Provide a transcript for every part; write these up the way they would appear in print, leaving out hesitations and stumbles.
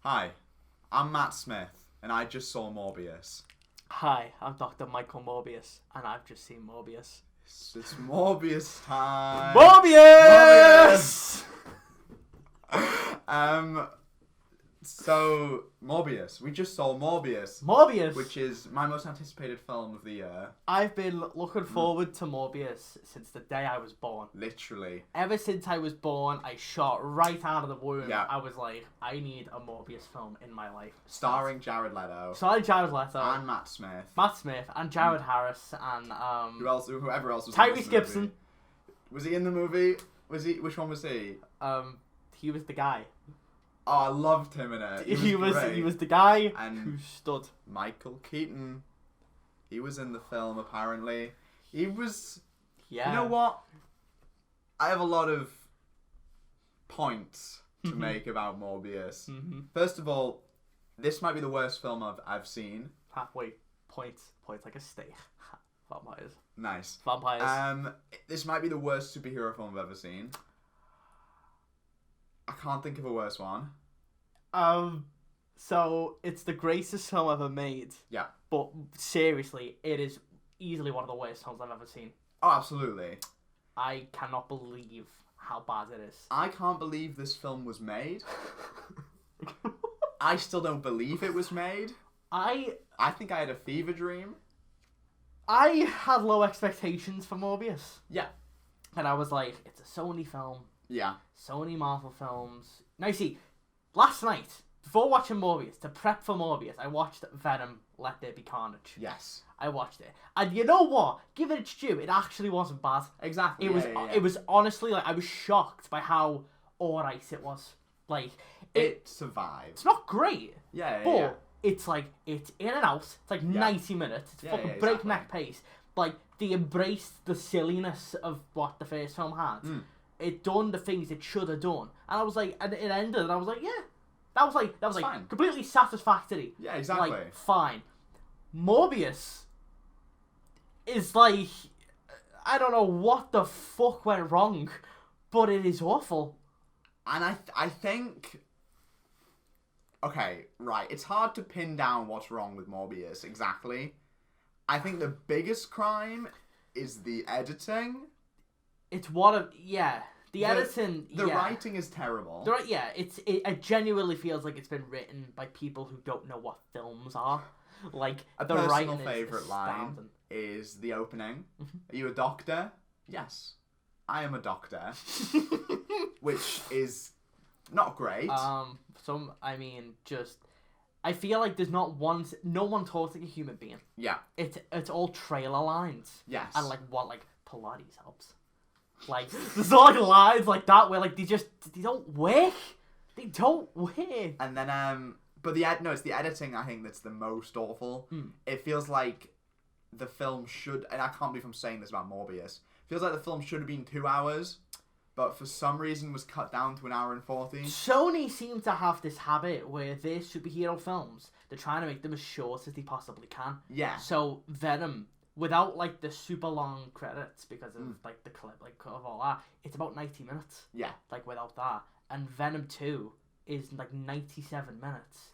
Hi, I'm Matt Smith, and I just saw Morbius. Hi, I'm Dr. Michael Morbius, and I've just seen Morbius. It's Morbius time. Morbius! So Morbius. We just saw Morbius. Morbius! Which is my most anticipated film of the year. I've been looking forward to Morbius since the day I was born. Literally. Ever since I was born, I shot right out of the womb. Yeah. I was like, I need a Morbius film in my life. Starring Jared Leto. Starring Jared Leto. And Matt Smith. Matt Smith, and Jared Harris, and Whoever else was in Tyrese this Gibson. movie. Was he in the movie? Which one was he? He was the guy. Oh, I loved him in it. He was great. the guy And who stood. Michael Keaton. He was in the film, apparently. He was... Yeah. You know what? I have a lot of points to make about Morbius. First of all, this might be the worst film I've seen. Wait, points like a steak. Vampires. Nice. Vampires. This might be the worst superhero film I've ever seen. I can't think of a worse one. So it's the greatest film ever made. Yeah. But seriously, it is easily one of the worst films I've ever seen. Oh, absolutely. I cannot believe how bad it is. I can't believe this film was made. I still don't believe it was made. I think I had a fever dream. I had low expectations for Morbius. Yeah. And I was like, it's a Sony film. Yeah. Sony Marvel films. Now, you see, last night, before watching Morbius, to prep for Morbius, I watched Venom, Let There Be Carnage. Yes. I watched it. And you know what? Give it its due, it actually wasn't bad. Exactly. It was honestly, like, I was shocked by how alright it was. Like, it survived. It's not great. Yeah, but it's like, it's in and out. It's like 90 minutes. It's fucking breakneck pace. Like, they embraced the silliness of what the first film had. It done the things it should have done. And I was like, and it ended, and I was like, yeah. That was like fine. Completely satisfactory. Yeah, exactly. Like, fine. Morbius is like, I don't know what the fuck went wrong, but it is awful. And I think... Okay, right. It's hard to pin down what's wrong with Morbius, exactly. I think the biggest crime is the editing. It's one of... Yeah. The editing... The writing is terrible. It genuinely feels like it's been written by people who don't know what films are. Like, a the personal writing favourite line is the opening. Are you a doctor? Yes. I am a doctor. Which is not great. I feel like there's no one talks like a human being. Yeah. It's all trailer lines. Yes. And like Pilates helps. Like, there's all like lines like that where like they don't work. They don't work. And then but it's the editing I think that's the most awful. It feels like the film should, and I can't believe I'm saying this about Morbius. Feels like the film should have been 2 hours, but for some reason was cut down to 1 hour and 40. Sony seem to have this habit where their superhero films, they're trying to make them as short as they possibly can. Yeah. So Venom, without like the super long credits because of like the clip of all that, it's about 90 minutes. Yeah. Like without that. And Venom 2 is like 97 minutes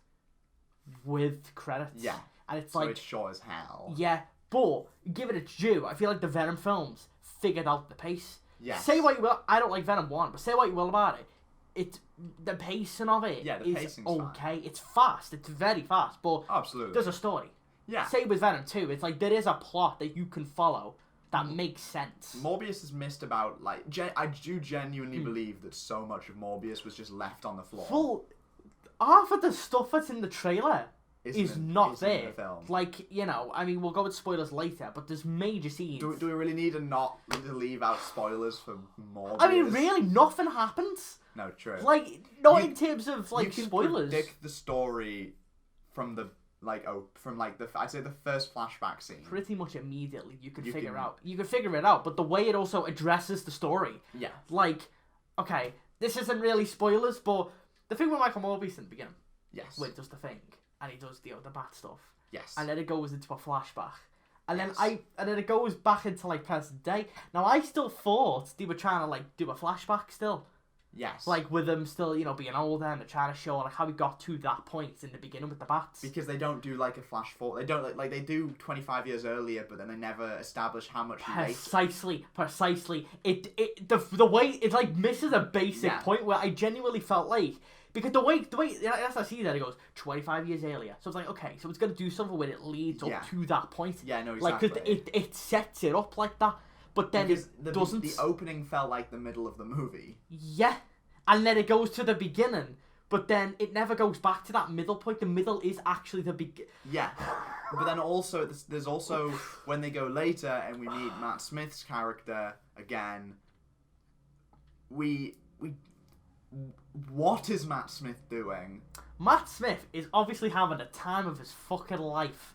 with credits. Yeah. And it's so like... it's short as hell. Yeah. But, give it its due, I feel like the Venom films figured out the pace. Yes. Say what you will, I don't like Venom 1, but say what you will about it. The pacing of it is okay. Fine. It's fast. It's very fast, but absolutely there's a story. Yeah. Say with Venom 2, it's like there is a plot that you can follow that makes sense. Morbius has missed about, like... I do genuinely believe that so much of Morbius was just left on the floor. Well, half of the stuff that's in the trailer is not there. In the film. Like, you know, I mean, we'll go with spoilers later, but there's major scenes. Do we really need to leave out spoilers for Morbius? I mean, really, nothing happens. No, true. Like, in terms of, like, you can spoilers. predict the story from the, I'd say the first flashback scene. Pretty much immediately, you could figure it out, but the way it also addresses the story. Yeah. Like, okay, this isn't really spoilers, but the thing with Michael Morbius in the beginning. Yes. Where he does the thing, and he does the bad stuff. Yes. And then it goes into a flashback. And then it goes back into, like, present day. Now, I still thought they were trying to, like, do a flashback still. Yes. Like, with them still, being older and they're trying to show, like, how we got to that point in the beginning with the bats. Because they don't do, like, a flash forward. They don't, like they do 25 years earlier, but then they never establish how much Precisely. The way, it, like, misses a basic point where I genuinely felt like, because the way, as I see that, it goes 25 years earlier. So it's like, okay, so it's going to do something when it leads up to that point. Yeah, no, exactly. Like, because it sets it up like that. But then because it doesn't. The opening felt like the middle of the movie. Yeah. And then it goes to the beginning. But then it never goes back to that middle point. The middle is actually the beginning. Yeah. But then also, there's also, when they go later and we meet Matt Smith's character again, what is Matt Smith doing? Matt Smith is obviously having a time of his fucking life.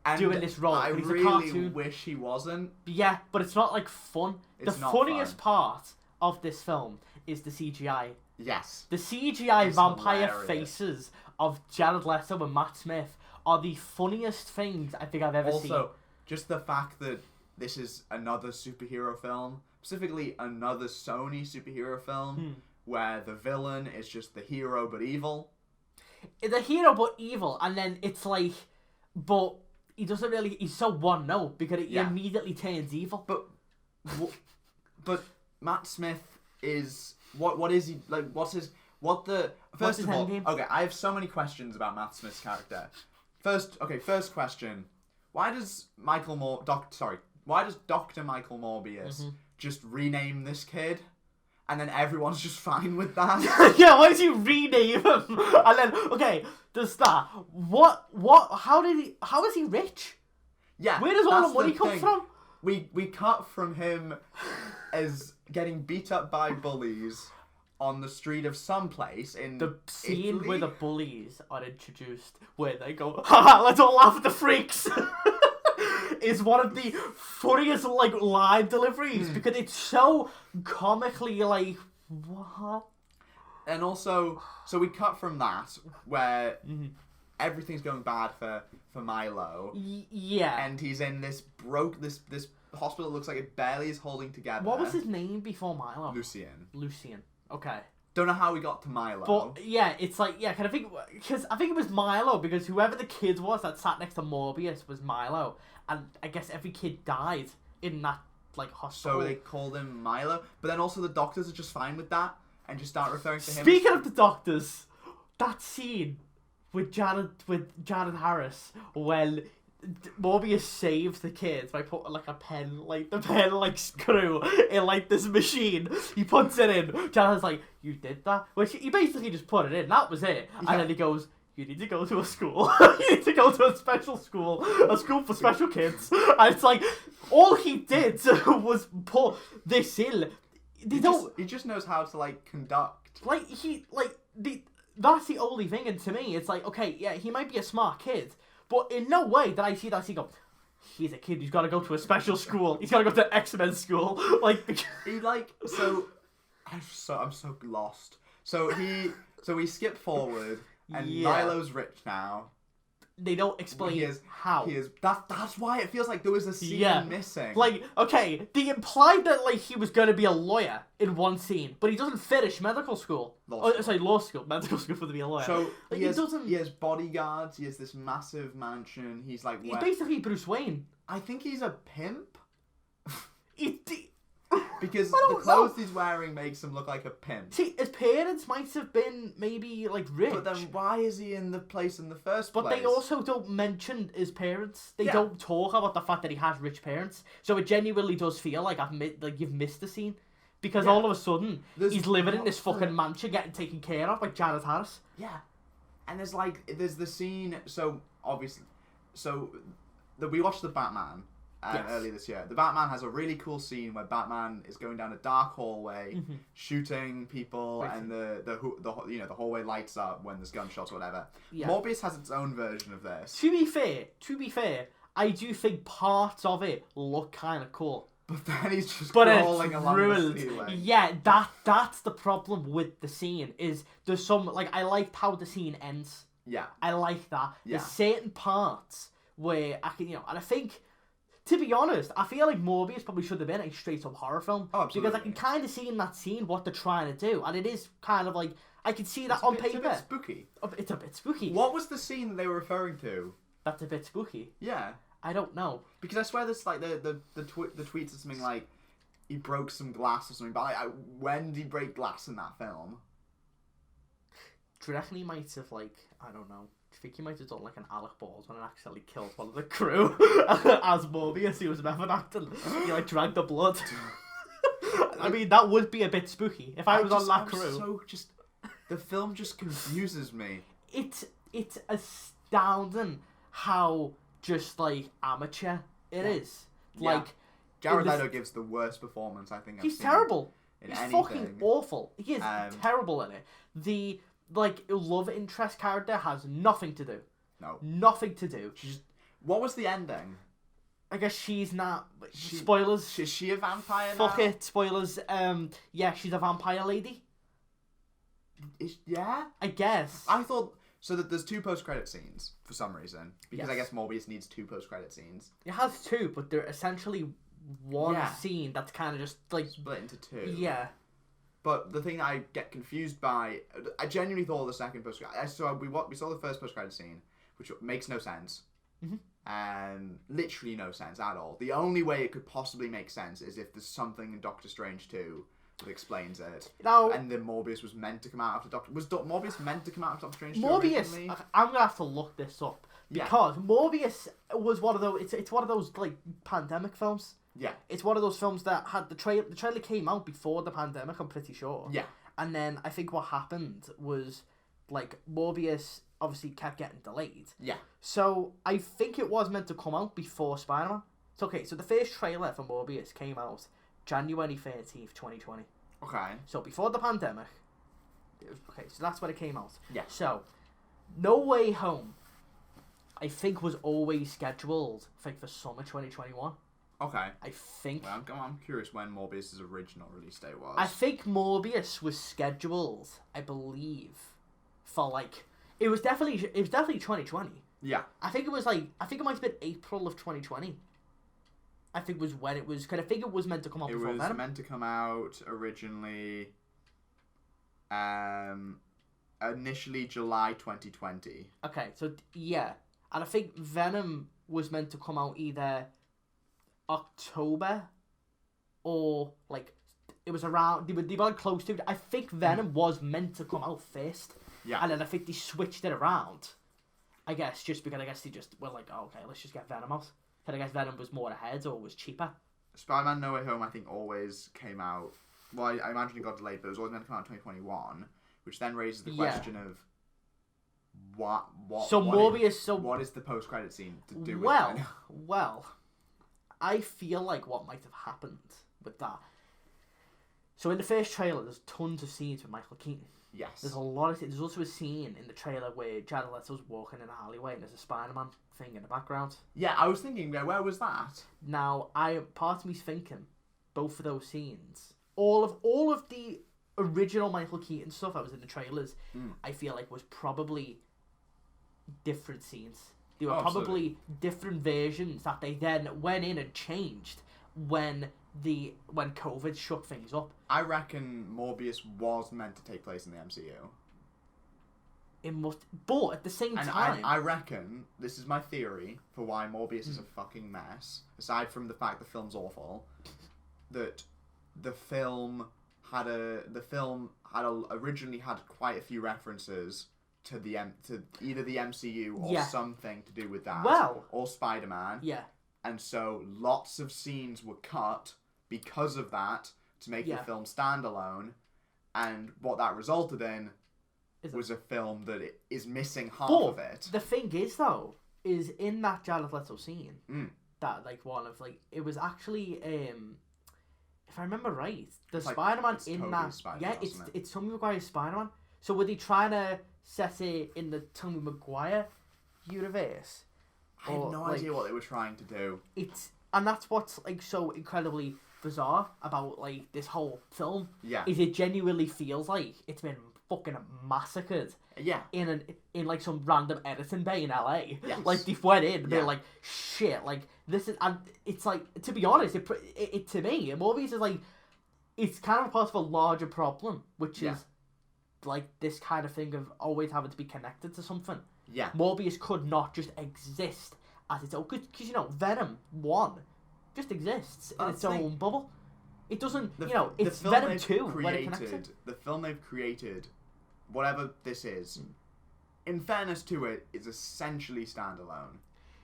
And doing this role. I he's really a cartoon. wish he wasn't. Yeah, but it's not like fun. It's the funniest part of this film is the CGI. Yes. The CGI vampire hilarious. Faces of Jared Leto and Matt Smith are the funniest things I think I've ever seen. Also, just the fact that this is another superhero film, specifically another Sony superhero film, where the villain is just the hero but evil. The hero but evil, and then it's like, but he doesn't really. He's so one note because he immediately turns evil. But Matt Smith is what is he like? What's of all? Okay, I have so many questions about Matt Smith's character. First question: why does Dr. Michael Morbius just rename this kid? And then everyone's just fine with that. Yeah, why does he rename him? And then, okay, there's that. How is he rich? Yeah. Where does all the money come from? We cut from him as getting beat up by bullies on the street of some place in the scene Italy? where the bullies are introduced, where they go, haha, let's all laugh at the freaks. Is one of the funniest line deliveries because it's so comically what? And also, so we cut from that where everything's going bad for Milo. Yeah. And he's in this this hospital that looks like it barely is holding together. What was his name before Milo? Lucien. Okay. Don't know how we got to Milo. But yeah, it's like because I think it was Milo because whoever the kid was that sat next to Morbius was Milo. And I guess every kid died in that hospital. So they called him Milo, but then also the doctors are just fine with that and just start referring to him. Speaking of the doctors, that scene with Jared Harris when Morbius saves the kids by putting a pen, the pen screw in this machine. He puts it in. Jared's like, "You did that?" Which he basically just put it in. That was it. Yeah. And then he goes, "You need to go to a school. You need to go to a special school. A school for special kids." And it's like, all he did was put this in. He just knows how to, conduct. That's the only thing. And to me, it's like, okay, yeah, he might be a smart kid. But in no way did I see that. Go, he's a kid who's got to go to a special school. He's got to go to X-Men school. I'm so lost. So we skip forward. And Milo's rich now. They don't explain how. That's why it feels like there was a scene missing. Okay, they implied that he was going to be a lawyer in one scene, but he doesn't finish medical school. Law school. Medical school for to be a lawyer. So he has bodyguards. He has this massive mansion. He's basically Bruce Wayne. I think he's a pimp. Because the clothes he's wearing makes him look like a pimp. See, his parents might have been maybe rich. But then why is he in the place in the first place? But they also don't mention his parents. They don't talk about the fact that he has rich parents. So it genuinely does feel like you've missed the scene. Because all of a sudden, he's living in this fucking mansion getting taken care of by Jared Harris. Yeah. And there's the scene, so obviously, we watched The Batman. Earlier this year, the Batman has a really cool scene where Batman is going down a dark hallway, shooting people, and the hallway lights up when there's gunshots or whatever. Yeah. Morbius has its own version of this. To be fair, I do think parts of it look kind of cool. But then he's just crawling along the ceiling. Yeah, that's the problem with the scene. Is there's some I liked how the scene ends. Yeah, I like that. Yeah. There's certain parts where I can and I think. to be honest, I feel like Morbius probably should have been a straight up horror film. Oh, absolutely. Because I can kind of see in that scene what they're trying to do, and it is kind of like I can see that on paper. It's a bit spooky. It's a bit spooky. What was the scene that they were referring to? That's a bit spooky. Yeah. I don't know. Because I swear this like the tweets are something like he broke some glass or something. But like, when did he break glass in that film? Do you reckon he might have like I don't know. Do you think he might have done like an Alec Baldwin and accidentally killed one of the crew as Morbius? He was method acting. He like drank the blood. I mean, that would be a bit spooky if I was on that crew. The film just confuses me. It's astounding how just like amateur it is. Like Jared Leto gives the worst performance I think I've seen. He's terrible. He's anything. fucking awful. He is terrible in it. The like love interest character has nothing to do. No. Nothing to do. What was the ending? I guess she's not. Spoilers. Is she a vampire now? Fuck it. Spoilers. Yeah, she's a vampire lady. Yeah? I guess. I thought... So that there's 2 post-credit scenes, for some reason. Because yes. I guess Morbius needs 2 post-credit scenes. It has 2, but they're essentially one scene that's kind of just, like... Split into 2. Yeah. But the thing I get confused by... I genuinely thought the second post-credit... We saw the first post-credit scene, which makes no sense. Mm-hmm. Literally no sense at all. The only way it could possibly make sense is if there's something in Doctor Strange 2... that explains it. Now, and then Morbius was meant to come out after Doctor... Was Morbius meant to come out after Doctor Strange 2 Morbius... originally? I'm going to have to look this up. Because Morbius was one of those... It's one of those, like, pandemic films. Yeah. It's one of those films that had... The trailer came out before the pandemic, I'm pretty sure. Yeah. And then I think what happened was, like, Morbius obviously kept getting delayed. Yeah. So I think it was meant to come out before Spider-Man. So, okay, so the first trailer for Morbius came out January 13th, 2020. Okay. So before the pandemic. Okay, so that's when it came out. Yeah. So, No Way Home, I think was always scheduled, I think, for summer 2021. Okay. I think. Well, I'm curious when Morbius' original release date was. I think Morbius was scheduled, I believe, for like it was definitely 2020. Yeah. I think it might have been April of 2020. I think was when it was, because I think it was meant to come out before Venom. It was meant to come out originally, initially July 2020. Okay, so yeah, and I think Venom was meant to come out either October or like it was around. They were close to it. I think Venom was meant to come out first. Yeah. And then I think they switched it around. I guess just because they just were like, oh, okay, let's just get Venom out. Because I guess Venom was more ahead or was cheaper. Spider-Man No Way Home, I think, always came out... Well, I imagine it got delayed, but it was always meant to come out in 2021, which then raises the question of what is the post-credit scene to do with it? Well, I feel like what might have happened with that. So in the first trailer, there's tons of scenes with Michael Keaton. Yes. There's a lot of... There's also a scene in the trailer where Jared Leto's walking in an alleyway and there's a Spider-Man thing in the background. Yeah, I was thinking, where was that? Now, part of me's thinking, both of those scenes, all of the original Michael Keaton stuff that was in the trailers, I feel like was probably different scenes. They were probably different versions that they then went in and changed when COVID shook things up. I reckon Morbius was meant to take place in the MCU. It must, but at the same time, I reckon this is my theory for why Morbius is a fucking mess. Aside from the fact the film's awful, that the film originally had quite a few references to either the MCU or something to do with that. Or Spider-Man. Yeah. And so lots of scenes were cut because of that to make the film standalone, and what that resulted in was a film that is missing half of it. The thing is, though, is in that Jared Leto scene, that like one of like it was actually if I remember right, the Spider-Man in that it's Tobey Maguire's Spider-Man. So were they trying to set it in the Tobey Maguire universe? I have no idea what they were trying to do. And that's what's like so incredibly bizarre about like this whole film. Yeah. Is it genuinely feels like it's been fucking massacred. Yeah. In like some random editing bay in LA. Yes. Like they went in and they're Yeah. like, shit, like this is, and it's like, to be honest, it to me, Morbius is like, it's kind of part of a larger problem, which is like this kind of thing of always having to be connected to something. Yeah. Morbius could not just exist as its own, because you know Venom 1 just exists in its own bubble. It doesn't, it's Venom 2 when it connects it. The film they've created, whatever this is, in fairness to it, is essentially standalone.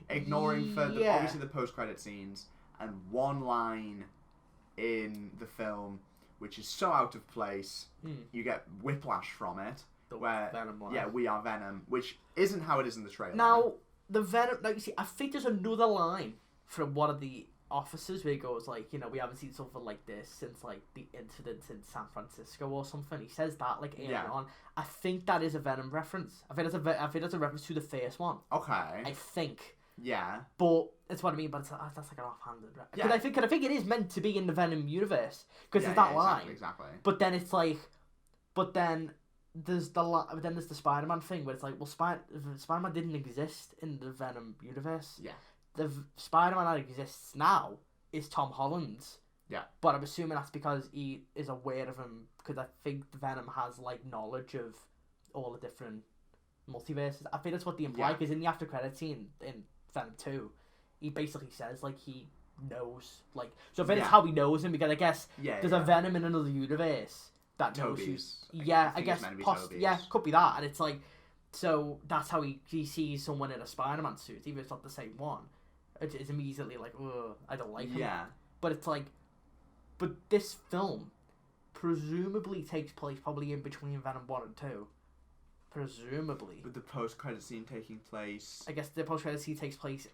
Ignoring obviously the post-credit scenes and one line in the film which is so out of place, you get whiplash from it. Where Venom line. Yeah, we are Venom, which isn't how it is in the trailer. Now, the Venom, you see, I think there's another line from one of the officers where he goes like, we haven't seen something like this since like the incident in San Francisco or something. He says that like early on. I think that is a Venom reference. I think that's a reference to the first one. Okay. I think. Yeah. But that's what I mean. But that's like an offhanded reference. Yeah. Because I think it is meant to be in the Venom universe because there's that line. Exactly. But then it's like, there's the Spider-Man thing where it's like, well, Spider-Man didn't exist in the Venom universe. Yeah. The Spider-Man that exists now is Tom Holland's. Yeah. But I'm assuming that's because he is aware of him, because I think the Venom has like knowledge of all the different multiverses. I think that's what they imply, because in the after credit scene in Venom 2, he basically says like he knows, like, so I think it's how he knows him, because I guess there's a Venom in another universe that knows who's... Yeah, I guess, could be that, and it's like, so that's how he sees someone in a Spider-Man suit, even if it's not the same one. It's immediately like, ugh, I don't like him. Yeah. But it's like, but this film presumably takes place probably in between Venom 1 and 2. Presumably. With the post-credit scene taking place... I guess the post-credit scene takes place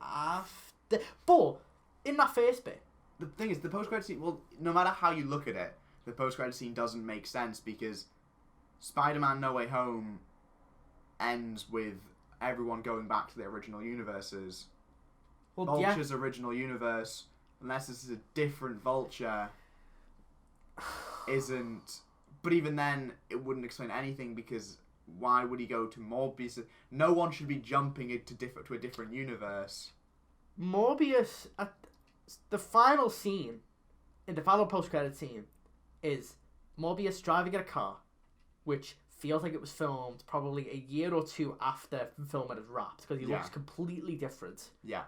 after... But, in that first bit... The thing is, the post-credit scene... Well, no matter how you look at it, the post-credit scene doesn't make sense, because Spider-Man No Way Home ends with everyone going back to their original universes. Well, Vulture's original universe, unless this is a different Vulture, isn't... But even then, it wouldn't explain anything, because why would he go to Morbius? No one should be jumping it to a different universe. Morbius, the final scene, in the final post-credit scene, is Morbius driving in a car, which feels like it was filmed probably a year or two after filming is wrapped, because he looks completely different. Yeah.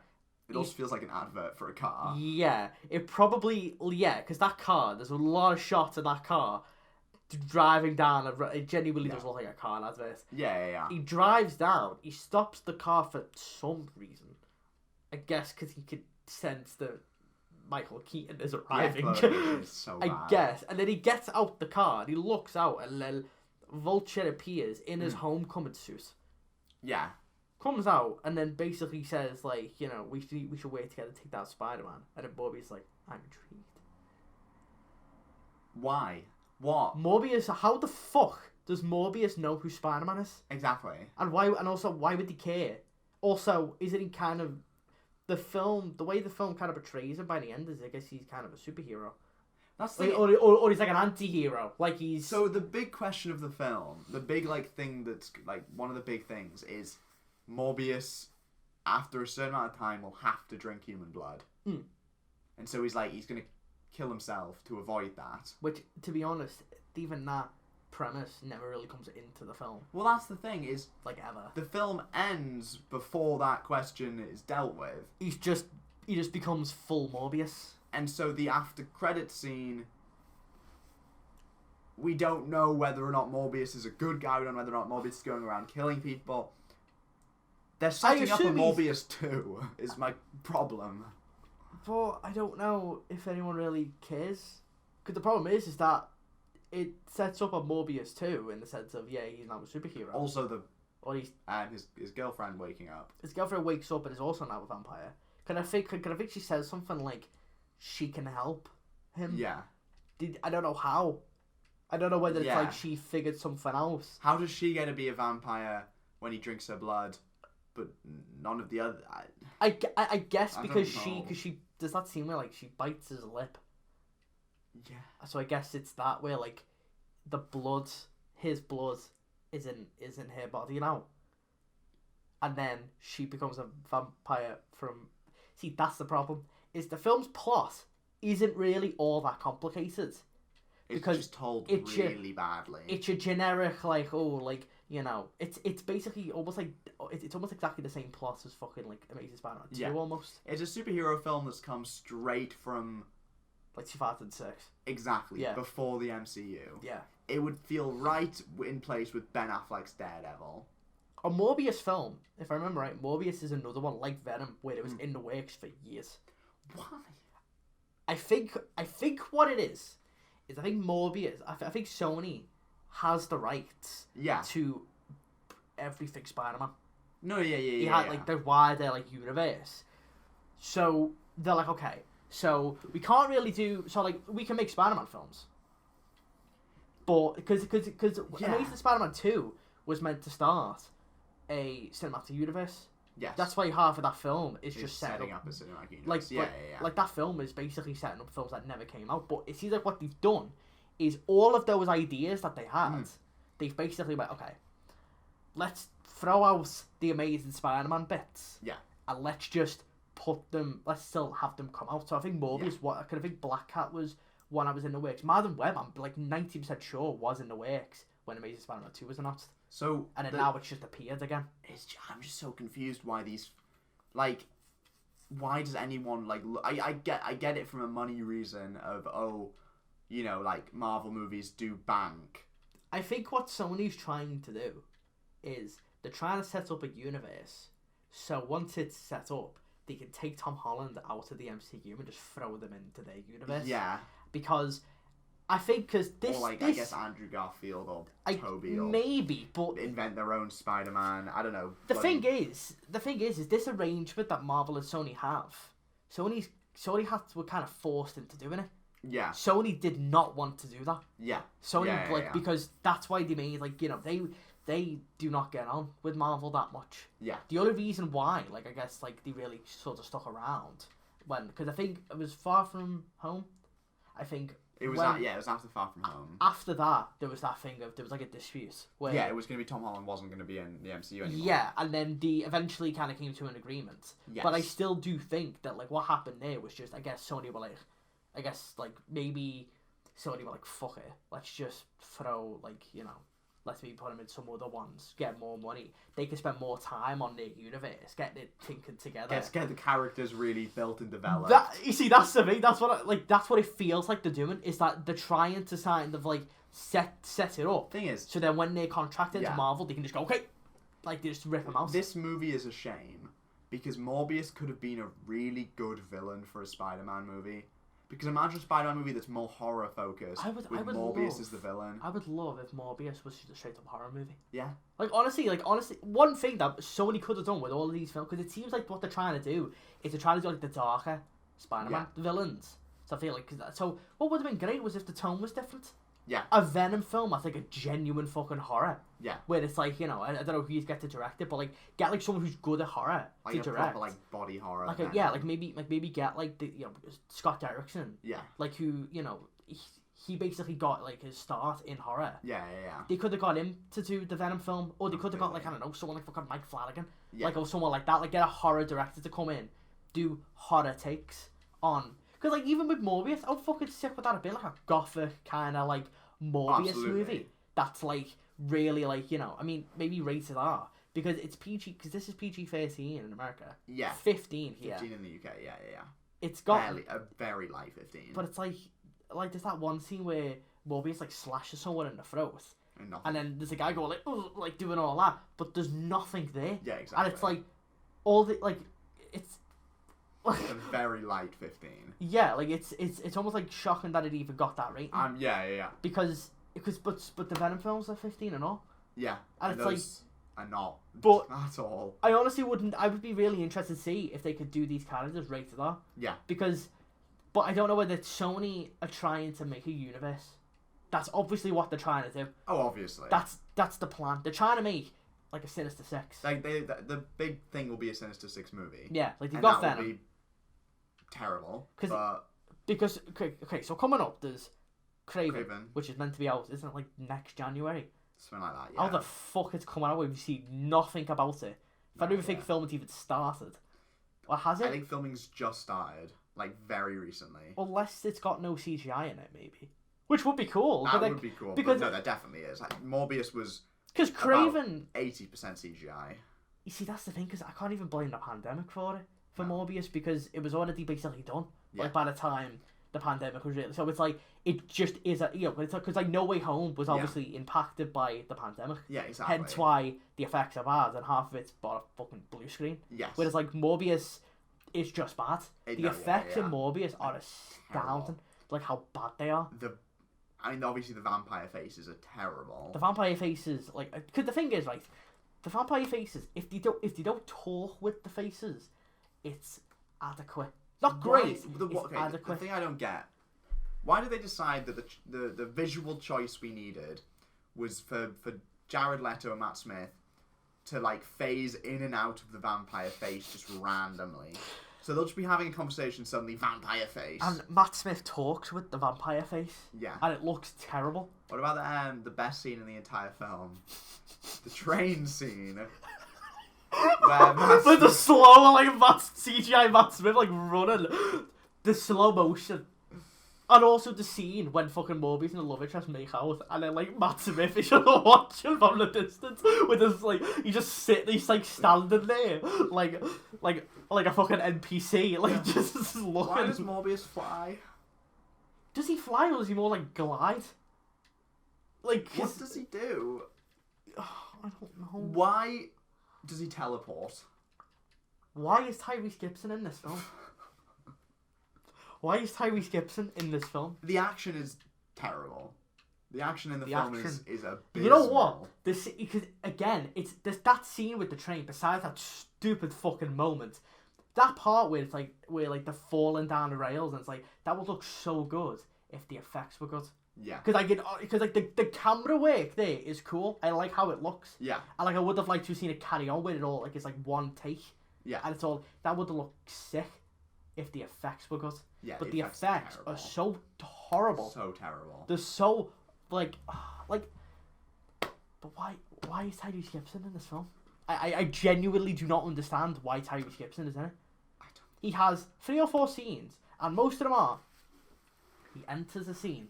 It also feels like an advert for a car. Yeah. It probably... Yeah, because that car, there's a lot of shots of that car driving down. It genuinely does look like a car advert. Yeah. He drives down. He stops the car for some reason. I guess because he could sense that Michael Keaton is arriving. Is so bad. I guess. And then he gets out the car and he looks out, and then Vulture appears in his homecoming suit. Yeah. Comes out and then basically says, like, we should wait together to take down Spider-Man. And then Morbius like, I'm intrigued. Why? What? Morbius, how the fuck does Morbius know who Spider-Man is? Exactly. And why? And also, why would he care? Also, isn't he kind of... The way the film kind of portrays him by the end is, I guess he's kind of a superhero. That's the... Or he's like an anti-hero. Like he's... So the big question of the film, the big, thing that's, one of the big things is Morbius, after a certain amount of time, will have to drink human blood. Mm. And so he's going to kill himself to avoid that. Which, to be honest, even that premise never really comes into the film. Well, that's the thing, is... ever. The film ends before that question is dealt with. He just becomes full Morbius. And so the after-credit scene... We don't know whether or not Morbius is a good guy. We don't know whether or not Morbius is going around killing people. They're setting up a Morbius 2, is my problem. But I don't know if anyone really cares. Because the problem is that it sets up a Morbius 2 in the sense of, he's now a superhero. Also, and his girlfriend waking up. His girlfriend wakes up and is also now a vampire. Can I think she says something like, she can help him? Yeah. I don't know how. I don't know whether it's like she figured something else. How does she get to be a vampire when he drinks her blood, but none of the other... I guess because she does that scene where, like, she bites his lip. Yeah. So I guess it's that where, like, his blood is in her body now, and then she becomes a vampire from. See, that's the problem. Is the film's plot isn't really all that complicated. It's just told really badly. It's a generic, like, it's basically almost like, it's almost exactly the same plot as fucking, like, Amazing Spider-Man 2, almost. It's a superhero film that's come straight from... like 2006. Exactly, before the MCU. Yeah. It would feel right in place with Ben Affleck's Daredevil. A Morbius film, if I remember right, Morbius is another one, like Venom, where it was in the works for years. Why? I think what it is I think Morbius, I think Sony has the rights to everything Spider-Man. No, yeah. He had, like, the wider, like, universe. So, they're like, okay, so we can't really do... So, like, we can make Spider-Man films. But, because Amazing Spider-Man 2 was meant to start a cinematic universe. Yes. That's why half of that film is just setting up a cinematic universe. Like, that film is basically setting up films that never came out. But it seems like what they've done is all of those ideas that they had, they've basically went, okay, let's throw out the Amazing Spider-Man bits. Yeah. And let's just let's still have them come out. So I think Morbius, I think Black Cat was one I was in the works. Madam Web, I'm like 90% sure was in the works when Amazing Spider-Man 2 was announced. So and then now it's just appeared again. I'm just so confused why these, like, why does anyone, like, I get it from a money reason of, like, Marvel movies do bank. I think what Sony's trying to do is they're trying to set up a universe, so once it's set up, they can take Tom Holland out of the MCU and just throw them into their universe. Yeah. Because I think this... Or, like, I guess Andrew Garfield or Toby or... Maybe, but... invent their own Spider-Man. I don't know. The thing is this arrangement that Marvel and Sony have, Sony were kind of forced into doing it. Yeah. Sony did not want to do that. Yeah. Sony, because that's why they made, like, they do not get on with Marvel that much. Yeah. The only reason why, like, I guess, like, they really sort of stuck around because I think it was Far From Home. I think it was it was after Far From Home. After that, there was that thing of there was like a dispute where it was going to be Tom Holland wasn't going to be in the MCU anymore. Yeah, and then they eventually kind of came to an agreement. Yes. But I still do think that, like, what happened there was just, I guess Sony were like, maybe Sony were like, fuck it, let's just throw, like, let's maybe put them in some other ones, get more money. They can spend more time on their universe, get it tinkered together. Get the characters really built and developed. You see, that's the thing. That's what it feels like they're doing. Is that they're trying to kind of, like, set it up. Thing is, so then when they're contracted to Marvel, they can just go, okay, like, they just rip them out. This movie is a shame because Morbius could have been a really good villain for a Spider-Man movie. Because imagine a Spider-Man movie that's more horror focused with Morbius as the villain. I would love if Morbius was just a straight up horror movie. Yeah. Like honestly, one thing that Sony could have done with all of these films, because it seems like what they're trying to do is they're trying to do, like, the darker Spider-Man villains. So I feel like so what would have been great was if the tone was different. Yeah. A Venom film that's like a genuine fucking horror. Yeah. Where it's like, I don't know who you get to direct it, but, like, get, like, someone who's good at horror like to a direct. Proper, like, body horror. Like maybe get, like, the Scott Derrickson. Yeah. Like, who, he basically got, like, his start in horror. Yeah. They could have got him to do the Venom film, or they could have got, like, I don't know, someone like fucking Mike Flanagan. Yeah. Like, or someone like that. Like, get a horror director to come in, do horror takes on. Because, like, even with Morbius, how fucking sick would that have been? Like a gothic kind of, like, Morbius movie that's, like, really, like, I mean, maybe rated R because it's PG, because this is PG-13 in America. Yeah. 15 here. 15 in the UK. Yeah. It's got a very light 15. But it's like there's that one scene where Morbius, like, slashes someone in the throat, and then there's a guy going, like, oh, like, doing all that, but there's nothing there. Yeah, exactly. And it's like all the, like, it's a very light 15. Yeah, like, it's almost, like, shocking that it even got that rating. Yeah. Because but the Venom films are 15 and all. Yeah. And it's those are not. But at all. I honestly wouldn't. I would be really interested to see if they could do these characters rated R. Yeah. But I don't know whether Sony are trying to make a universe. That's obviously what they're trying to do. Oh, obviously. That's the plan. They're trying to make, like, a Sinister Six. Like, the big thing will be a Sinister Six movie. Yeah, like, they've got Will Venom. be terrible. Because okay, so coming up, there's Craven. which is meant to be out, isn't it like next January? Something like that, yeah. How the fuck it's coming out? We've seen nothing about it. I don't even think filming's even started. Or has it? I think filming's just started, like very recently. Unless it's got no CGI in it, maybe. Which would be cool. That would be cool. Because no, there definitely is. Like, Morbius was because Craven 80% CGI. You see, that's the thing. Because I can't even blame the pandemic for it Morbius because it was already basically done. Yeah. Like by the time the pandemic was really, so it's like it just is a it's because like No Way Home was obviously impacted by the pandemic. Yeah, exactly. Hence why the effects are bad and half of it's but a fucking blue screen. Yes. Whereas like Morbius is just bad. The effects in Morbius are astounding. Like how bad they are. Obviously the vampire faces are terrible. The vampire faces, like, because the thing is, right, the vampire faces, if they don't talk with the faces, it's adequate. Not great. It's adequate. The thing I don't get, why did they decide that the visual choice we needed was for Jared Leto and Matt Smith to like phase in and out of the vampire face just randomly? So they'll just be having a conversation, suddenly vampire face. And Matt Smith talks with the vampire face. Yeah. And it looks terrible. What about the best scene in the entire film? The train scene. With the slow, like, CGI Matt Smith, like, running. The slow motion. And also the scene when fucking Morbius and the love interest make out, and then, like, Matt Smith is just watching from the distance with his, like, he's, like, standing there, like a fucking NPC, like, just looking. Why does Morbius fly? Does he fly, or does he more, like, glide? Like, what does he do? I don't know. Why does he teleport? Why is Tyrese Gibson in this film? Why is Tyrese Gibson in this film? The action is terrible. The action in the film is abysmal. You know what? Because again, it's that scene with the train. Besides that stupid fucking moment, that part where it's like they're falling down the rails, and it's like that would look so good if the effects were good. Yeah. Because like the camera work there is cool. I like how it looks. Yeah. And like I would have liked to have seen it carry on with it all. Like it's like one take. Yeah. And it's all that would have looked sick if the effects were good. Yeah. But the effects are so horrible. So terrible. They're so like. But why is Tyrese Gibson in this film? I genuinely do not understand why Tyrese Gibson is in it. He has 3 or 4 scenes, and most of them are. He enters a scene.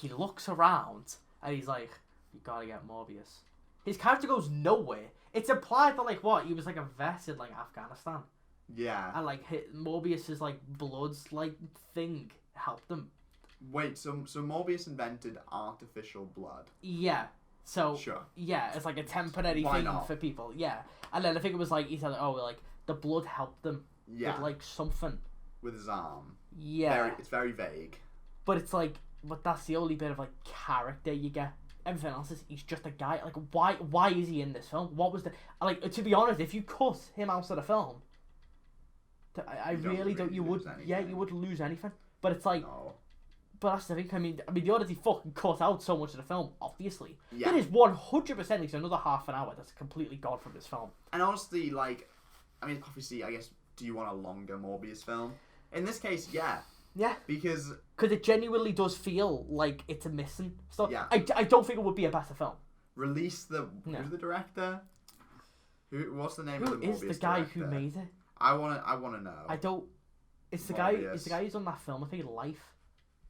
He looks around and he's like, "You gotta get Morbius." His character goes nowhere. It's implied that like what he was like a vet in like Afghanistan. Yeah. And like Morbius's like blood's like thing helped him. Wait, so Morbius invented artificial blood? Yeah. So sure. Yeah, it's like a temporary thing for people. Yeah. And then I think it was like he said, "Oh, like the blood helped them." Yeah. With like something. With his arm. Yeah. It's very vague. But it's like. But that's the only bit of like character you get. Everything else is he's just a guy. Like why is he in this film? What was the like? To be honest, if you cut him out of the film, I really don't. You would you would lose anything. But it's like, but that's the thing. I mean, they already fucking cut out so much of the film. Obviously, it is 100% least another half an hour that's completely gone from this film. And honestly, like, I mean, obviously, I guess, do you want a longer Morbius film? In this case, yeah. Yeah. Because it genuinely does feel like it's a missing stuff. Yeah. I don't think it would be a better film. Release the... Who's the director? What's the name of the Morbius Who is the guy director? Who made it? I wanna know. I don't... It's the guy who's on that film, I think, Life,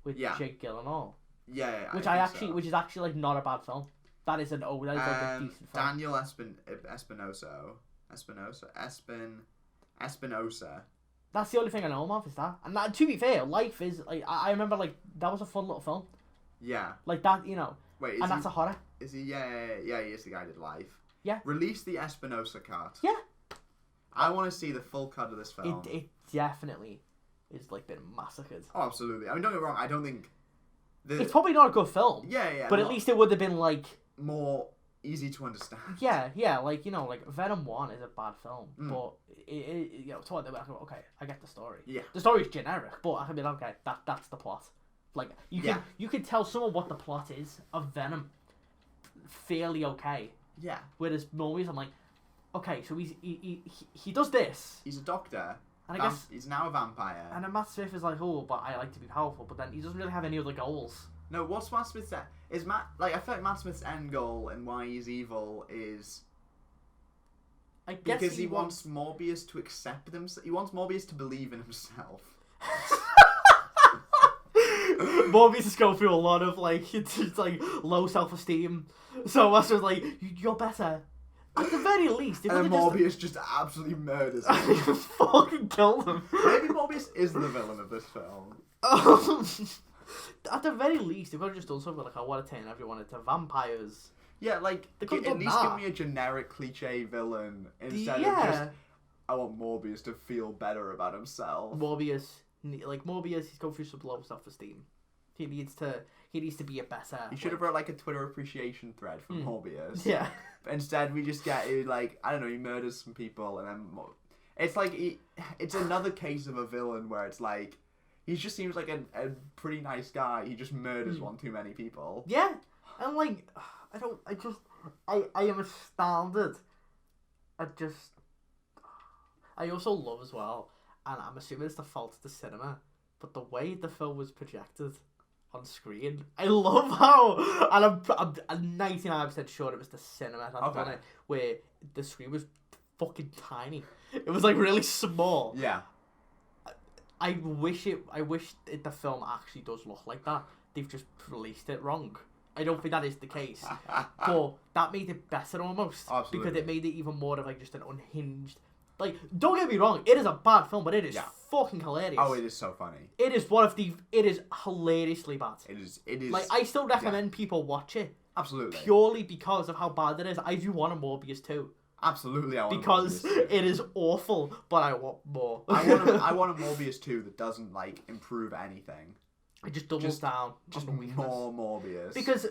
with Jake Gyllenhaal. Yeah, which is actually like not a bad film. That is like a decent film. Daniel Espinosa. That's the only thing I know him of, is that. And that, to be fair, Life is, like, I remember, like, that was a fun little film. Yeah. Like, that, you know. Wait, and that's a horror. Is he? Yeah, he is the guy who did Life. Yeah. Release the Espinosa cut. Yeah. I want to see the full cut of this film. It definitely is, like, been massacred. Oh, absolutely. I mean, don't get me wrong, I don't think... It's probably not a good film. Yeah. But at least it would have been, like... more easy to understand. Yeah, like, you know, like, Venom 1 is a bad film, but, you know, so okay, I get the story. Yeah. The story's generic, but I can be like, okay, that's the plot. Like, you can tell someone what the plot is of Venom fairly okay. Yeah. Whereas movies, I'm like, okay, so he does this. He's a doctor. And I guess... He's now a vampire. And then Matt Smith is like, oh, but I like to be powerful, but then he doesn't really have any other goals. No, what's Matt Smith's is Matt like I feel like Matt Smith's end goal and why he's evil is I guess because he wants Morbius to accept himself. He wants Morbius to believe in himself. Morbius is going through a lot of like it's like low self-esteem. So that's just like you're better. At the very least, and then Morbius just absolutely murders him. He just fucking killed him. Maybe Morbius is the villain of this film. At the very least, they could have just done something like I want to turn everyone into vampires. Yeah, like at least give me a generic cliche villain instead of just I want Morbius to feel better about himself. Morbius, he's going through some low self-esteem. He needs to be a better. He should have wrote like a Twitter appreciation thread for Morbius. Yeah. But instead, we just get like I don't know, he murders some people, and then it's like it's another case of a villain where it's like he just seems like a pretty nice guy. He just murders one too many people. Yeah, and like I am astounded. I also love as well, and I'm assuming it's the fault of the cinema, but the way the film was projected on screen, I love how, and I'm 99% sure it was the cinema that done it, where the screen was fucking tiny. It was like really small. Yeah. I wish the film actually does look like that. They've just released it wrong. I don't think that is the case, but that made it better almost. Absolutely. Because it made it even more of like just an unhinged. Like, don't get me wrong, it is a bad film, but it is fucking hilarious. Oh, it is so funny. It is it is hilariously bad. It is. Like, I still recommend people watch it. Absolutely. Purely because of how bad it is. I do want a Morbius too. Absolutely, I want because a Morbius 2. It is awful, but I want more. I want a Morbius 2 that doesn't, like, improve anything. It just doubles down. Just on the weakness. more Morbius. Because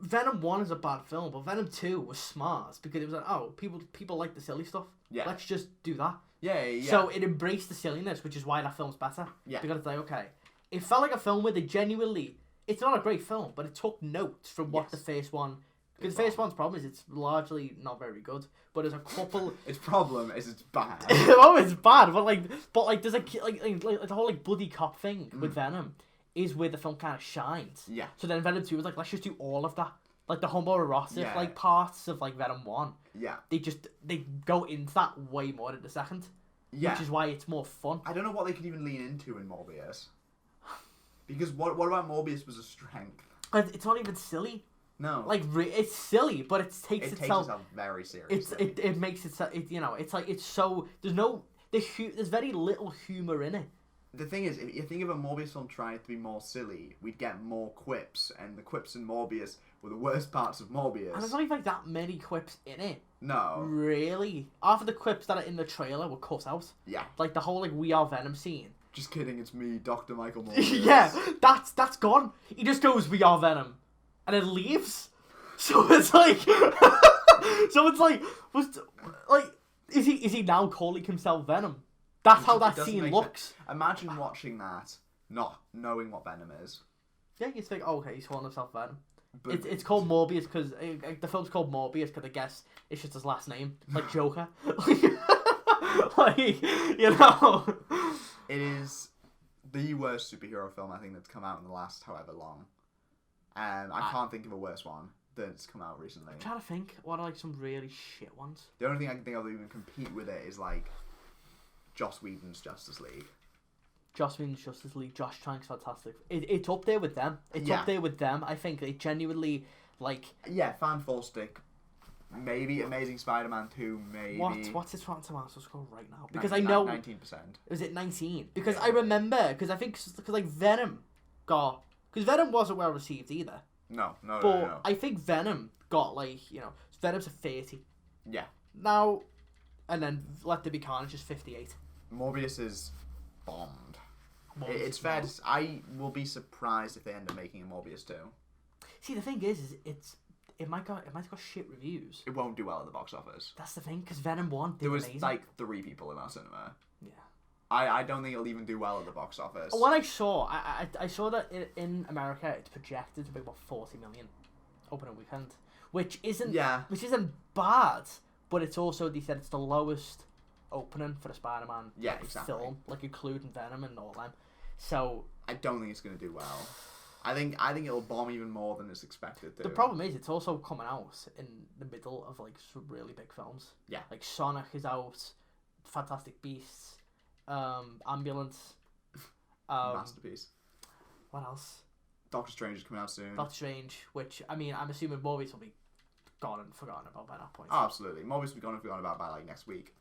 Venom 1 is a bad film, but Venom 2 was smart because it was like, oh, people like the silly stuff. Yeah. Let's just do that. Yeah. So it embraced the silliness, which is why that film's better. Yeah. Because it's like, okay, it felt like a film where they genuinely, it's not a great film, but it took notes from what the first one, because the first one's problem is it's largely not very good, but there's a couple. Its problem is it's bad. Oh, it's bad, but there's like the whole like buddy cop thing with Venom is where the film kind of shines. Yeah. So then Venom 2 was like, let's just do all of that. Like the homoerotic like parts of like Venom 1. Yeah. They go into that way more in the second. Yeah. Which is why it's more fun. I don't know what they could even lean into in Morbius. Because what about Morbius was a strength? It's not even silly. No. Like it's silly, but it takes itself very seriously. It makes it it's like it's so there's very little humor in it. The thing is, if you think of a Morbius film trying to be more silly, we'd get more quips, and the quips in Morbius were the worst parts of Morbius. And there's not even like that many quips in it. No. Really? Half of the quips that are in the trailer were cut out. Yeah. Like the whole like We Are Venom scene. Just kidding, it's me, Dr. Michael Morbius. Yeah, that's gone. He just goes, We Are Venom. And then leaves. So it's like is he now calling himself Venom? That's how that scene looks. Imagine watching that, not knowing what Venom is. Yeah, you think, oh, okay, he's calling himself Venom. But it's called Morbius because the film's called Morbius because I guess it's just his last name, like Joker. Like, you know. It is the worst superhero film I think that's come out in the last however long. And I can't think of a worse one that's come out recently. I'm trying to think what are like some really shit ones. The only thing I can think of that even compete with it is like Joss Whedon's Justice League. Joss Whedon's Justice League. Josh Trank's fantastic. It's up there with them. It's up there with them. I think it genuinely like. Yeah, Fan-tastic. Maybe Amazing Spider-Man 2. Maybe. What's his Rotten Tomatoes score right now? Because I know 19%. Is it 19? Because I remember because I think because like Venom wasn't well received either. No. But I think Venom got like Venom's a 30. Yeah. Now, and then Let There Be Carnage is 58. Morbius is bombed. It's fair to say, I will be surprised if they end up making a Morbius 2. See, the thing is it might got shit reviews. It won't do well at the box office. That's the thing, because Venom 1 did amazing. There was like 3 people in our cinema. Yeah. I don't think it'll even do well at the box office. What I saw, I saw that in America it's projected to be about 40 million opening weekend, which isn't bad, but it's also, they said it's the lowest opening for the Spider-Man film, like including Venom and all them. So I don't think it's going to do well. I think it'll bomb even more than it's expected to. The problem is it's also coming out in the middle of like some really big films. Yeah. Like Sonic is out, Fantastic Beasts, Ambulance, masterpiece. What else? Doctor Strange is coming out soon. Doctor Strange, which I mean, I'm assuming Morbius will be gone and forgotten about by that point. Oh, absolutely. Morbius will be gone and forgotten about by like next week.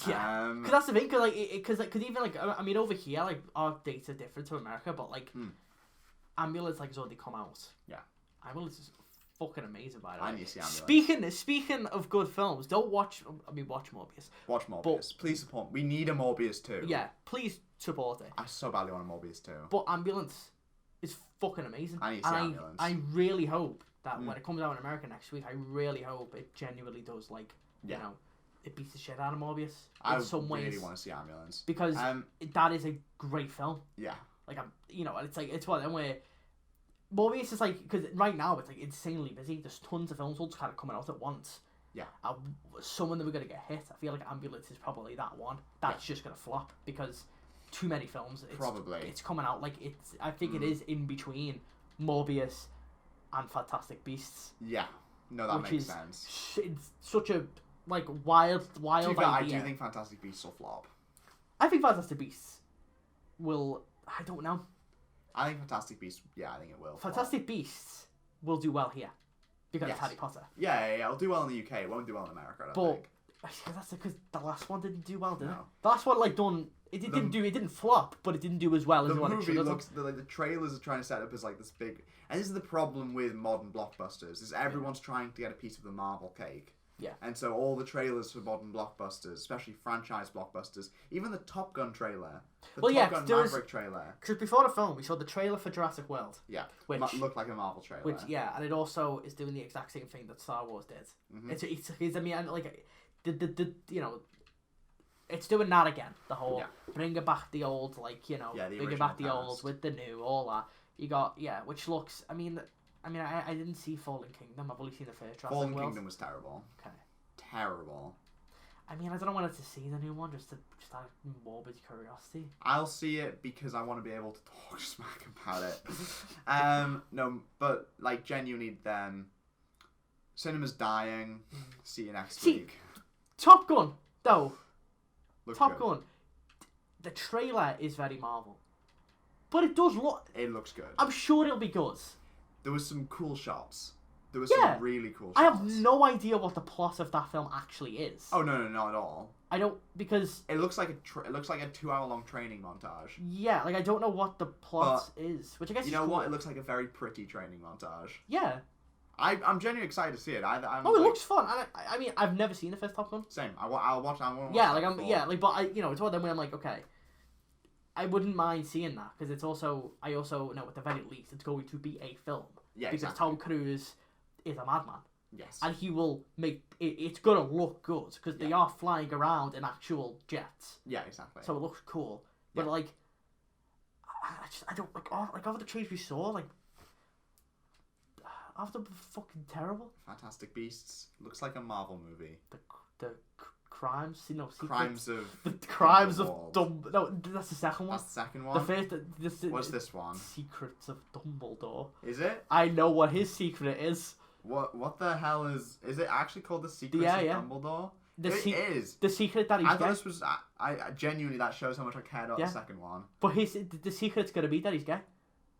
Yeah, because that's the thing. Because even like I mean, over here, like our dates are different to America, but like Ambulance like has already come out. Yeah, Ambulance is fucking amazing, by the way. I need to see Ambulance. Speaking of good films, watch Morbius. Watch Morbius. Please support. We need a Morbius too. Yeah, please support it. I so badly want a Morbius too. But Ambulance is fucking amazing. I need to see Ambulance. I really hope that when it comes out in America next week, I really hope it genuinely does like you know. It beats the shit out of Morbius in some ways. I really want to see Ambulance because that is a great film. Yeah, like it's one of them where Morbius is like, because right now it's like insanely busy. There's tons of films all just kind of coming out at once. Yeah, some of them are gonna get hit. I feel like Ambulance is probably that one that's just gonna flop because too many films. It's coming out like it's. I think it is in between Morbius and Fantastic Beasts. Yeah, no, that makes sense. It's such a like wild idea. I do think Fantastic Beasts will flop. I think Fantastic Beasts will. I don't know. I think Fantastic Beasts. Yeah, I think it will. Fantastic Beasts will do well here because it's Harry Potter. Yeah, it'll do well in the UK. It won't do well in America. I don't think. That's because the last one didn't do well, did it? The last one It didn't flop, but it didn't do as well as the one it should have. The movie looks like the trailers are trying to set up as like this big. And this is the problem with modern blockbusters: is everyone's trying to get a piece of the Marvel cake. Yeah. And so all the trailers for modern blockbusters, especially franchise blockbusters, even the Top Gun trailer, Top Gun Maverick trailer. Because before the film, we saw the trailer for Jurassic World. Yeah. Which looked like a Marvel trailer. And it also is doing the exact same thing that Star Wars did. Mm-hmm. It's I mean, like, it's doing that again. The whole bringing back the old, like, bringing back the old with the new, all that. You got which looks. I mean, I didn't see Fallen Kingdom. I've only seen the first Jurassic World. Fallen Kingdom was terrible. Okay. Terrible. I mean, I don't want to see the new one just out of morbid curiosity. I'll see it because I want to be able to talk smack about it. No, but like genuinely, then cinema's dying. See you next week. Top Gun, though. Top Gun. The trailer is very Marvel, but it does look. It looks good. I'm sure it'll be good. There was some cool shots. There was some really cool shots. I have no idea what the plot of that film actually is. Oh no, not at all. I don't, because it looks like a 2-hour-long training montage. Yeah, like I don't know what the plot is, which I guess you know what? It looks like a very pretty training montage. Yeah. I'm genuinely excited to see it. It looks fun. I mean, I've never seen the first Top Gun. Same. I'll watch. Yeah, like but it's one of them where I'm like, okay, I wouldn't mind seeing that because I also know at the very least it's going to be a film. Yeah, because Tom Cruise is a madman. Yes. And he will make it's gonna look good because they are flying around in actual jets. Yeah, exactly. So it looks cool, but like, I don't like all the trailers we saw like. After fucking terrible. Fantastic Beasts looks like a Marvel movie. The crimes, Crimes of Dumbledore. No, that's the second one. That's the second one. The first. What's this one? Secrets of Dumbledore. Is it? I know what his secret is. What the hell is it actually called the Secrets of Dumbledore? It is. The secret that he's I thought this was. I genuinely, that shows how much I cared about the second one. But the secret's gonna be that he's gay.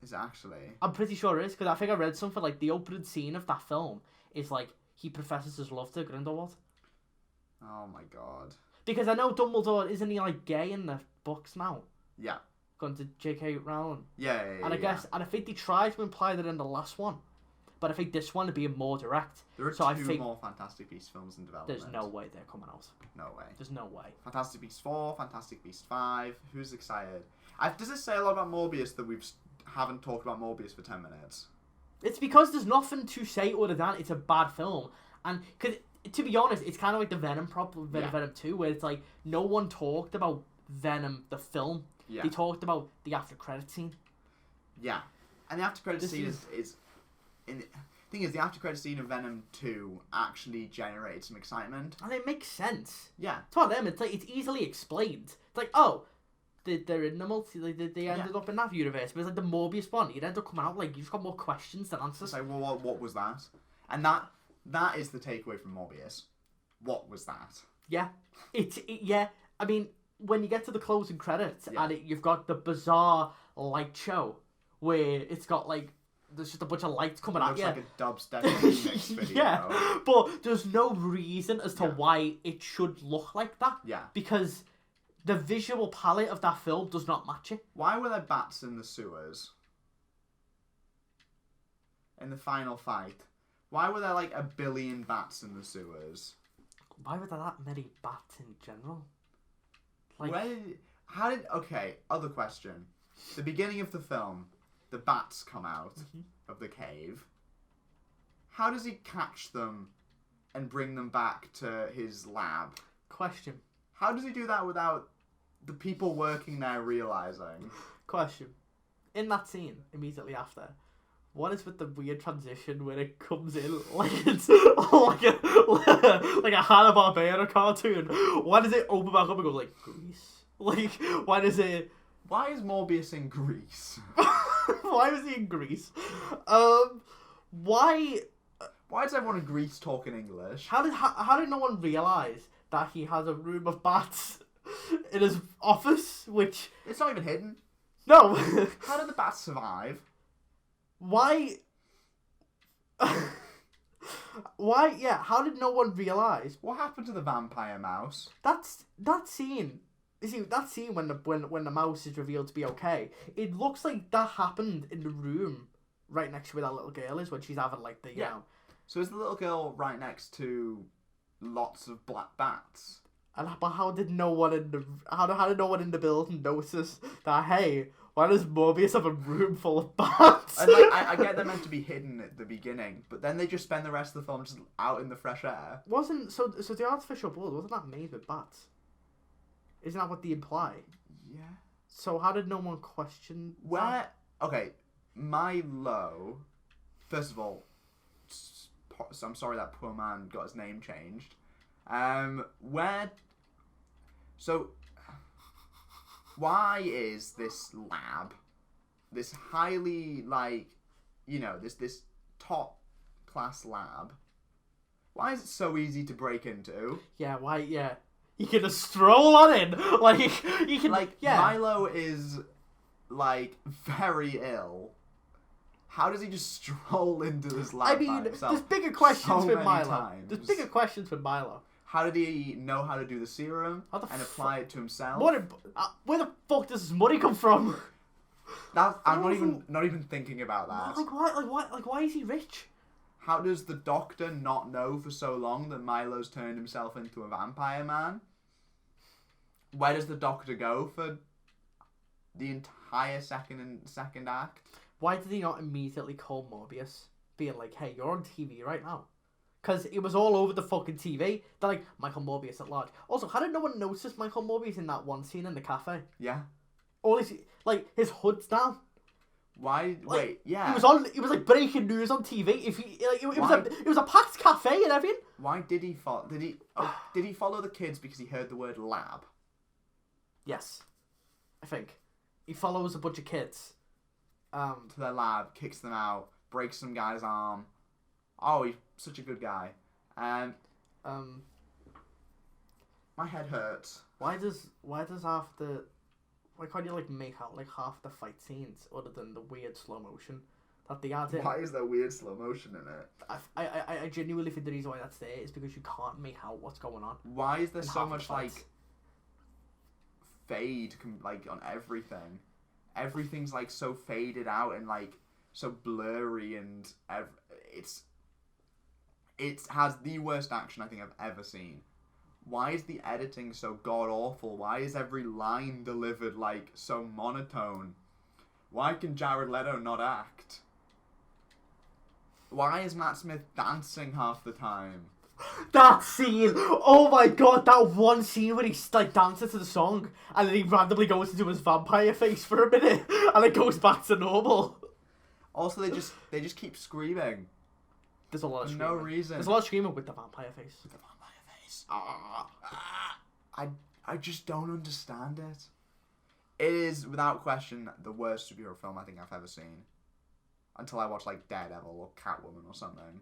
Is it actually? I'm pretty sure it is, because I think I read something like the opening scene of that film is like he professes his love to Grindelwald. Oh my god. Because I know Dumbledore, isn't he like gay in the books now? Yeah. Going to J.K. Rowling. Yeah. And I guess, and I think they tried to imply that in the last one, but I think this one would be more direct. There are two more Fantastic Beasts films in development. There's no way they're coming out. No way. There's no way. Fantastic Beasts 4, Fantastic Beasts 5. Who's excited? Does it say a lot about Morbius that we haven't talked about Morbius for 10 minutes? It's because there's nothing to say other than it's a bad film. And because, to be honest, it's kind of like the Venom problem, Venom 2, where it's like no one talked about Venom, the film. Yeah. They talked about the after credit scene. Yeah. And the after credit scene is thing is, the after credit scene of Venom 2 actually generated some excitement. And it makes sense. Yeah. It's one of them. It's like, it's easily explained. It's like, oh, they're in the multi. They ended up in that universe. But it's like the Morbius one. You'd end up coming out like you just got more questions than answers. It's like, well, what was that? And that is the takeaway from Morbius. What was that? Yeah, yeah. I mean, when you get to the closing credits and you've got the bizarre light show where it's got like there's just a bunch of lights coming out. Looks like a dubstep remix video. Yeah, but there's no reason as to why it should look like that. Yeah, because the visual palette of that film does not match it. Why were there bats in the sewers? In the final fight, why were there like 1 billion bats in the sewers? Why were there that many bats in general? Like, other question. The beginning of the film, the bats come out of the cave. How does he catch them and bring them back to his lab? Question. How does he do that without the people working there realising? Question. In that scene, immediately after, what is with the weird transition where it comes in like it's like a Hanna-Barbera cartoon? Why does it open back up and go like Greece? Like, why does it... Why is Morbius in Greece? Why was he in Greece? Why does everyone in Greece talk in English? How did no one realise that he has a room of bats in his office, which... It's not even hidden. No. How did the bats survive? Why? Why? Yeah. How did no one realise? What happened to the vampire mouse? That scene. You see that scene when the mouse is revealed to be okay. It looks like that happened in the room right next to where that little girl is when she's having like the you know. So is the little girl right next to lots of black bats? But how did no one in the building notice that? Hey, why does Morbius have a room full of bats? And like, I get they're meant to be hidden at the beginning, but then they just spend the rest of the film just out in the fresh air. So the artificial blood wasn't that made with bats? Isn't that what they imply? Yeah. So how did no one question that? Okay, Milo. First of all, so I'm sorry that poor man got his name changed. Why is this lab, this highly, like, you know, this top class lab, why is it so easy to break into? Yeah, why, yeah. You can just stroll on in. Like, you can, like, yeah. Milo is, like, very ill. How does he just stroll into this lab by himself? There's bigger questions with Milo. Times? There's bigger questions with Milo. How did he know how to do the serum and apply it to himself? Where the fuck does his money come from? I'm not even thinking about that. Why is he rich? How does the doctor not know for so long that Milo's turned himself into a vampire man? Where does the doctor go for the entire second act? Why did he not immediately call Morbius, being like, "Hey, you're on TV right now"? Because it was all over the fucking TV. They're like, Michael Morbius at large. Also, how did no one notice Michael Morbius in that one scene in the cafe? Yeah. All his, like, his hood's down. Why? Like, wait, yeah. He was like breaking news on TV. If he, like, it was a packed cafe and everything. Why did he follow? Did he follow the kids because he heard the word lab? Yes, I think he follows a bunch of kids. To their lab, kicks them out, breaks some guy's arm. Oh, he's such a good guy. My head hurts. Why does half the... Why can't you, like, make out, like, half the fight scenes other than the weird slow motion that they add in? Why is there weird slow motion in it? I genuinely think the reason why that's there is because you can't make out what's going on. Why is there so much, like, fade, like, on everything? Everything's, like, so faded out and, like, so blurry and... It has the worst action I think I've ever seen. Why is the editing so god-awful? Why is every line delivered, like, so monotone? Why can Jared Leto not act? Why is Matt Smith dancing half the time? That scene! Oh my god, that one scene where he's, like, dancing to the song and then he randomly goes into his vampire face for a minute and it goes back to normal. Also, they just keep screaming. There's a lot of screaming. No reason. There's a lot of screaming with the vampire face. With the vampire face. I just don't understand it. It is, without question, the worst superhero film I think I've ever seen. Until I watched, like, Daredevil or Catwoman or something.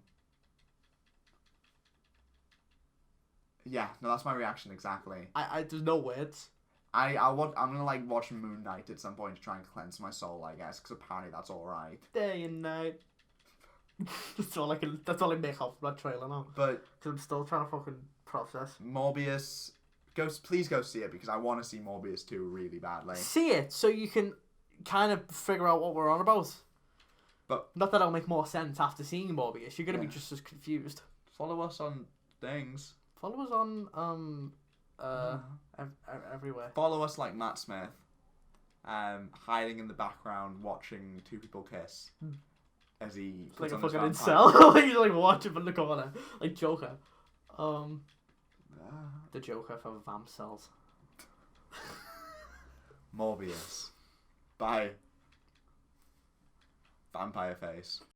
Yeah, no, that's my reaction exactly. There's no words. I'm gonna like watch Moon Knight at some point to try and cleanse my soul, I guess, because apparently that's all right. Day and night. That's all I make out from that trailer now. But because I'm still trying to fucking process. Morbius, please go see it because I want to see Morbius 2 really badly. See it so you can kind of figure out what we're on about. But not that it'll make more sense after seeing Morbius. You're gonna be just as confused. Follow us on things. Follow us on everywhere. Follow us like Matt Smith, hiding in the background watching two people kiss as he like puts a fucking on incel. He's like watching from the corner, like Joker. The Joker for vamp cells. Morbius. Bye. Vampire face.